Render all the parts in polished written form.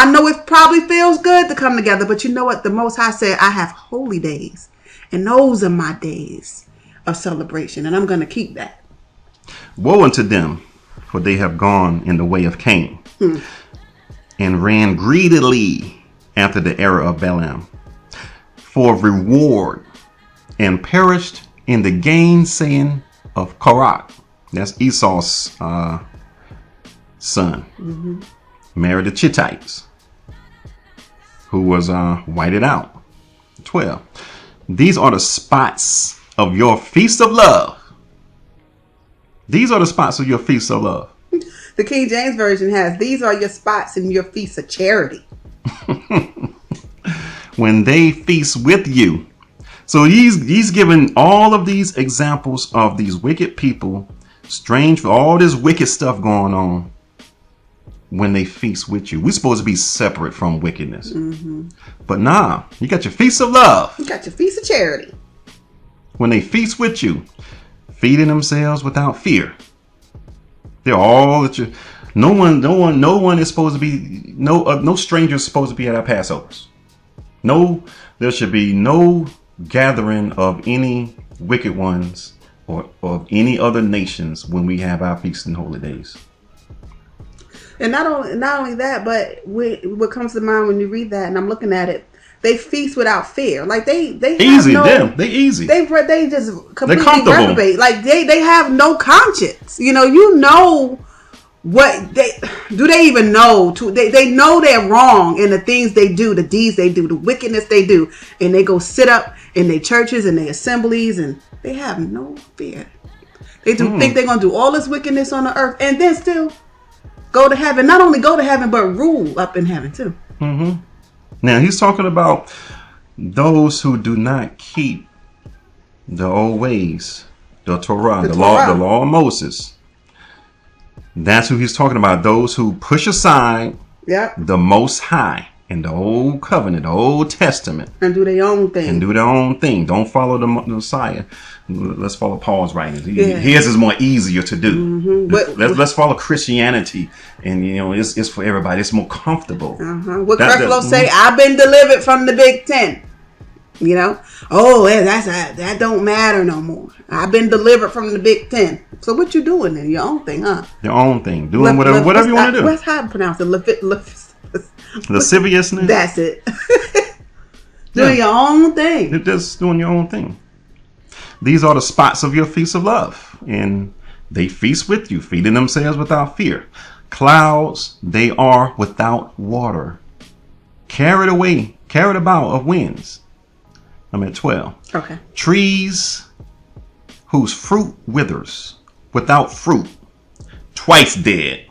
I know it probably feels good to come together, but you know what? The Most High said, I have holy days, and those are my days of celebration, and I'm going to keep that. Woe unto them, for they have gone in the way of Cain, and ran greedily after the error of Balaam, for reward, and perished in the gainsaying of Korah. That's Esau's son. Married the Chittites, who was whited out. 12. These are the spots of your feast of love. These are the spots of your feast of love. The King James Version has, these are your spots in your feast of charity. When they feast with you. So he's given all of these examples of these wicked people, strange for all this wicked stuff going on when they feast with you. We're supposed to be separate from wickedness. But nah, you got your feast of love. You got your feast of charity. When they feast with you, feeding themselves without fear. They're all at your. No one is supposed to be. No stranger is supposed to be at our Passovers. No, there should be no gathering of any wicked ones or of any other nations when we have our feasts and holy days. And not only that, but what comes to mind when you read that, and I'm looking at it, they feast without fear. Like they easy. They easy. They just completely comfortable. reprobate. Like they have no conscience. You know what they even know to they know they're wrong in the things they do, the deeds they do, the wickedness they do, and they go sit up in their churches and their assemblies, and they have no fear. They think they're gonna do all this wickedness on the earth and then still go to heaven. Not only go to heaven, but rule up in heaven too. Now he's talking about those who do not keep the old ways, the Torah, the law of Moses. That's who he's talking about. Those who push aside the Most High and the old covenant, the Old Testament, and do their own thing. Don't follow the Messiah. Let's follow Paul's writings. His is more easier to do. Let's follow Christianity, and it's for everybody. It's more comfortable. What Creflo say? I've been delivered from the Big Ten. That don't matter no more. I've been delivered from the Big Ten. So what you doing then? Your own thing, huh? Your own thing. Doing whatever you want to do. What's how to pronounce it? Lasciviousness. That's it. Doing your own thing. You're just doing your own thing. These are the spots of your feast of love. And they feast with you, feeding themselves without fear. Clouds, they are without water. Carried about of winds. I'm at 12. Okay. Trees whose fruit withers, without fruit, twice dead.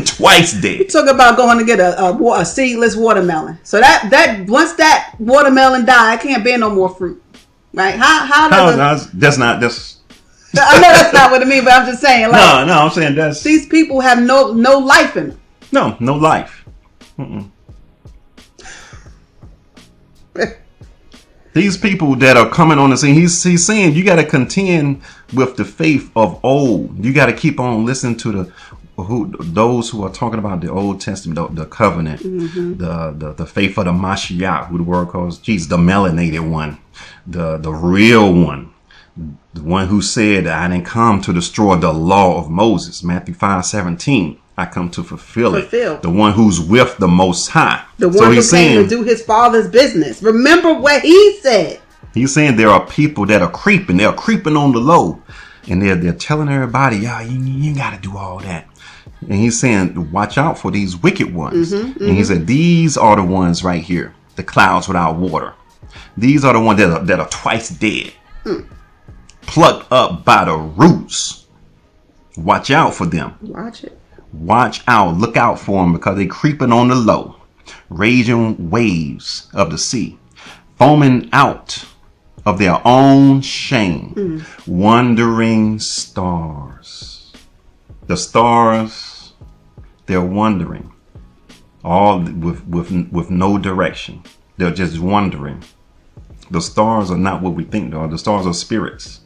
Twice dead. Talk about going to get a seedless watermelon. So that once that watermelon die, it can't bear no more fruit, right? That's not. I know that's not what I mean, but I'm just saying. Like, no, I'm saying that's. These people have no life in them. No life. These people that are coming on the scene, he's saying you got to contend with the faith of old. You got to keep on listening to those who are talking about the Old Testament, the covenant, the faith of the Mashiach, who the word calls Jesus, the melanated one, the real one, the one who said, I didn't come to destroy the law of Moses, Matthew 5:17. I come to fulfill it. The one who's with the Most High. The one who came to do his Father's business. Remember what he said. He's saying there are people that are creeping. They're creeping on the low. And they're telling everybody, you got to do all that. And he's saying, watch out for these wicked ones. And he said, these are the ones right here. The clouds without water. These are the ones that are twice dead. Plucked up by the roots. Watch out for them. Watch out. Look out for them because they're creeping on the low. Raging waves of the sea. Foaming out of their own shame. Wandering stars. The stars, they're wandering. All with no direction. They're just wandering. The stars are not what we think they are. The stars are spirits.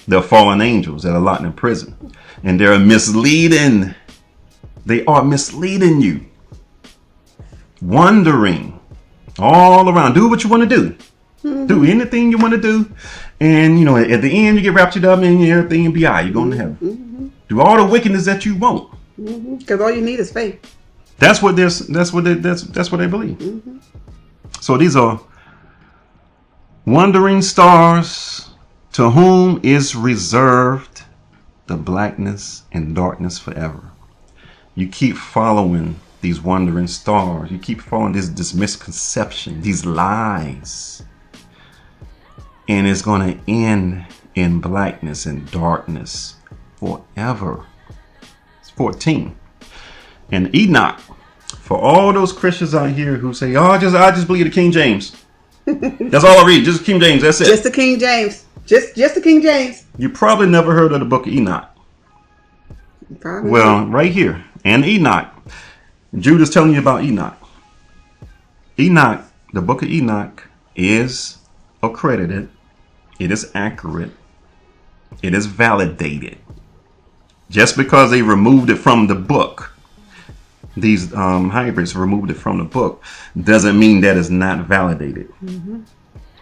They're fallen angels that are locked in prison. And they're misleading. They are misleading you. wandering all around. Do what you want to do. Do anything you want to do. And, at the end, you get raptured up and everything will be all right. You're going to heaven. Do all the wickedness that you want. Because all you need is faith. That's what they believe. So these are wandering stars to whom is reserved the blackness and darkness forever. You keep following these wandering stars. You keep following this misconception, these lies. And it's going to end in blackness and darkness forever. It's 14. And Enoch, for all those Christians out here who say, "Oh, I just believe the King James." That's all I read. Just King James. That's it. Just the King James. Just the King James. You probably never heard of the book of Enoch. Probably. Well, right here. And Enoch. Jude is telling you about Enoch. Enoch, the book of Enoch, is accredited. It is accurate. It is validated. Just because they removed it from the book, these hybrids removed it from the book, doesn't mean that it's not validated.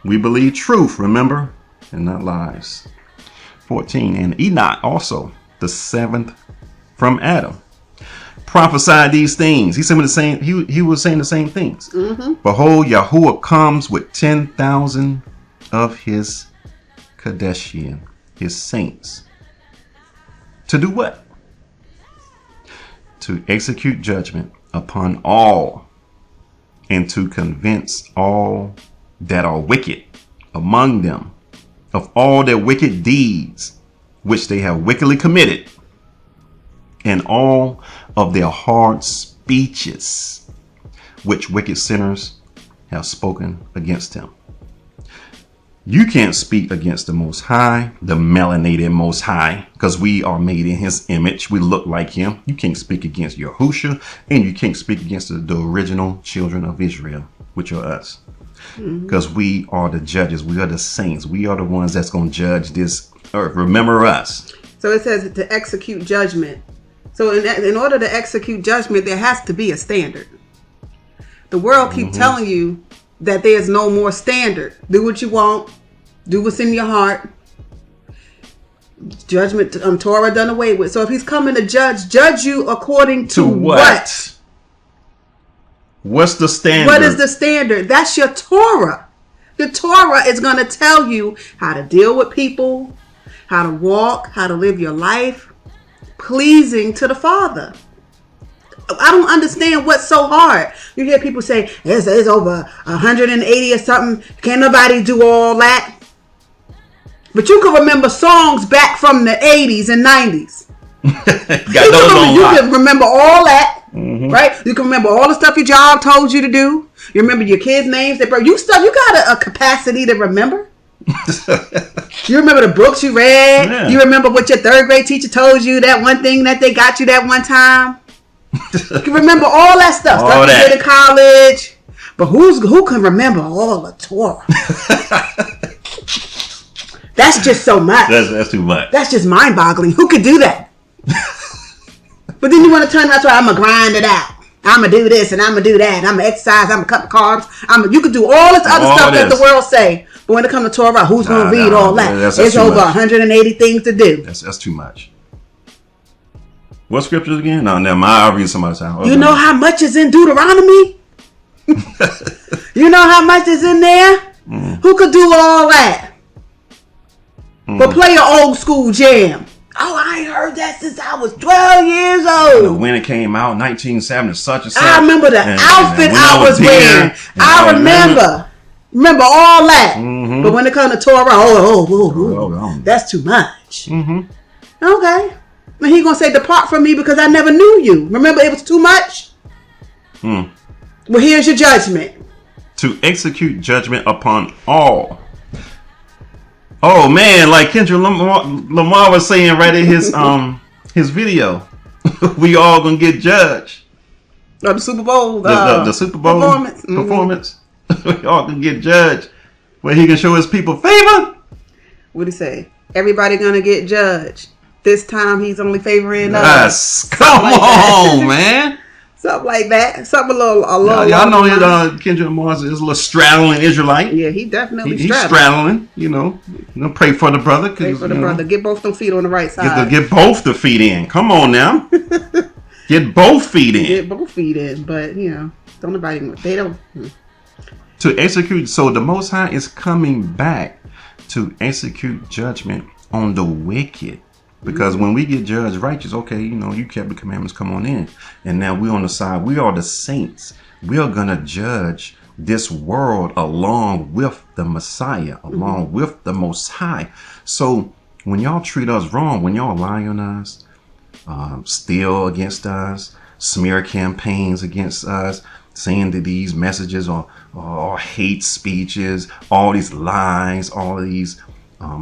We believe truth, remember, and not lies. 14. And Enoch also, the seventh from Adam, prophesied these things. He said the same. He was saying the same things. Behold, Yahuwah comes with 10,000 of his Kadeshian, his saints. To do what? To execute judgment upon all, and to convince all that are wicked among them of all their wicked deeds which they have wickedly committed, and all of their hard speeches which wicked sinners have spoken against him. You can't speak against the Most High, the melanated Most High, because we are made in his image. We look like him. You can't speak against Yahushua, and you can't speak against the original children of Israel, which are us. Because we are the judges. We are the saints. We are the ones that's going to judge this earth. Remember us. So it says to execute judgment. So in order to execute judgment, there has to be a standard. The world keep telling you that there's no more standard. Do what you want. Do what's in your heart. Judgment, Torah done away with. So if he's coming to judge you according to what? What's the standard? What is the standard? That's your Torah. The Torah is going to tell you how to deal with people, how to walk, how to live your life pleasing to the Father. I don't understand what's so hard. You hear people say, it's over 180 or something. Can't nobody do all that. But you can remember songs back from the 80s and 90s. You can remember all that, right? You can remember all the stuff your job told you to do. You remember your kids' names. You got a capacity to remember. You remember the books you read. Yeah. You remember what your third grade teacher told you, that one thing that they got you that one time. You can remember all that stuff. All stuff you did in college. But who can remember all the Torah? That's just so much. That's too much. That's just mind-boggling. Who could do that? But then you want to turn around, I'm going to grind it out. I'm going to do this and I'm going to do that. I'm going to exercise. I'm going to cut the carbs. You can do all this other stuff that the world say. But when it comes to Torah, who's going to read all that? It's over 180 things to do. That's too much. What scriptures again? No, never mind. I'll read somebody's house. You know how much is in Deuteronomy? You know how much is in there? Who could do all that? But play an old school jam. Oh, I ain't heard that since I was 12 years old. When it came out, 1970, such and such. I remember the outfit I was wearing. I remember. Remember all that. But when it comes to Torah, that's too much. Okay. And he gonna say, depart from me because I never knew you. Remember, it was too much? Well, here's your judgment. To execute judgment upon all. Oh man, like Kendrick Lamar was saying right in his video, we all gonna get judged. The Super Bowl, the Super Bowl performance. We all gonna get judged, where he can show his people favor. What'd he say? Everybody gonna get judged. This time he's only favoring us. Come on, man. Something like that. Something a little. Y'all know Kendrick Lamar is a little straddling Israelite. Yeah, he definitely he's straddling. Pray for the brother. Pray for the brother. Get both them feet on the right side. Get both the feet in. Come on now. Get both feet in. Get both feet in. But don't nobody. They don't. To execute. So the Most High is coming back to execute judgment on the wicked. Because when we get judged righteous, okay, you kept the commandments, come on in. And now we're on the side. We are the saints. We are going to judge this world along with the Messiah, along with the Most High. So when y'all treat us wrong, when y'all lie on us, steal against us, smear campaigns against us, saying that these messages are hate speeches, all these lies, all of these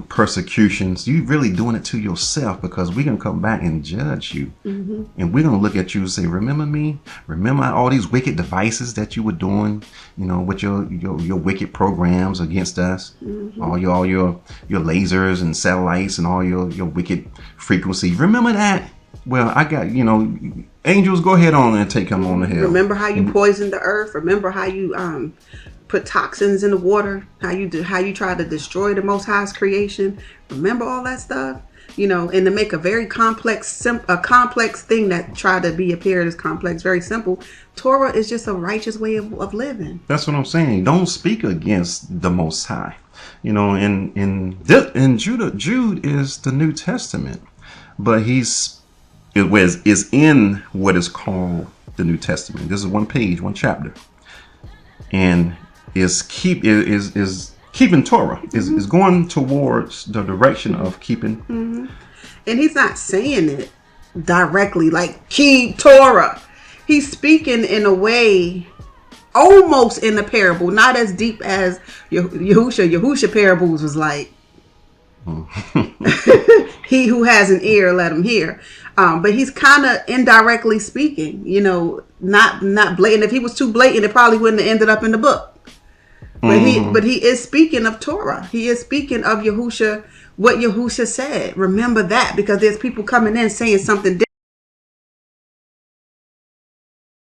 persecutions, you really doing it to yourself, because we're going to come back and judge you. And we're going to look at you and say, remember me? Remember all these wicked devices that you were doing, with your wicked programs against us, all your lasers and satellites and all your wicked frequency. Remember that? Well, I got, angels, go ahead on and take them on the hill. Remember how you poisoned the earth? Remember how you put toxins in the water? How you tried to destroy the Most High's creation? Remember all that stuff? And to make a very complex thing that tried to be appeared as complex, very simple. Torah is just a righteous way of living. That's what I'm saying. Don't speak against the Most High. In Jude is the New Testament, but is in what is called the New Testament. This is one page, one chapter, and is keeping Torah, is going towards the direction of keeping. And he's not saying it directly like keep Torah. He's speaking in a way almost in a parable, not as deep as Yahusha parables was like. He who has an ear, let him hear. But he's kind of indirectly speaking, not blatant. If he was too blatant, it probably wouldn't have ended up in the book. But he is speaking of Torah. He is speaking of Yahusha, what Yahusha said. Remember that, because there's people coming in saying something different.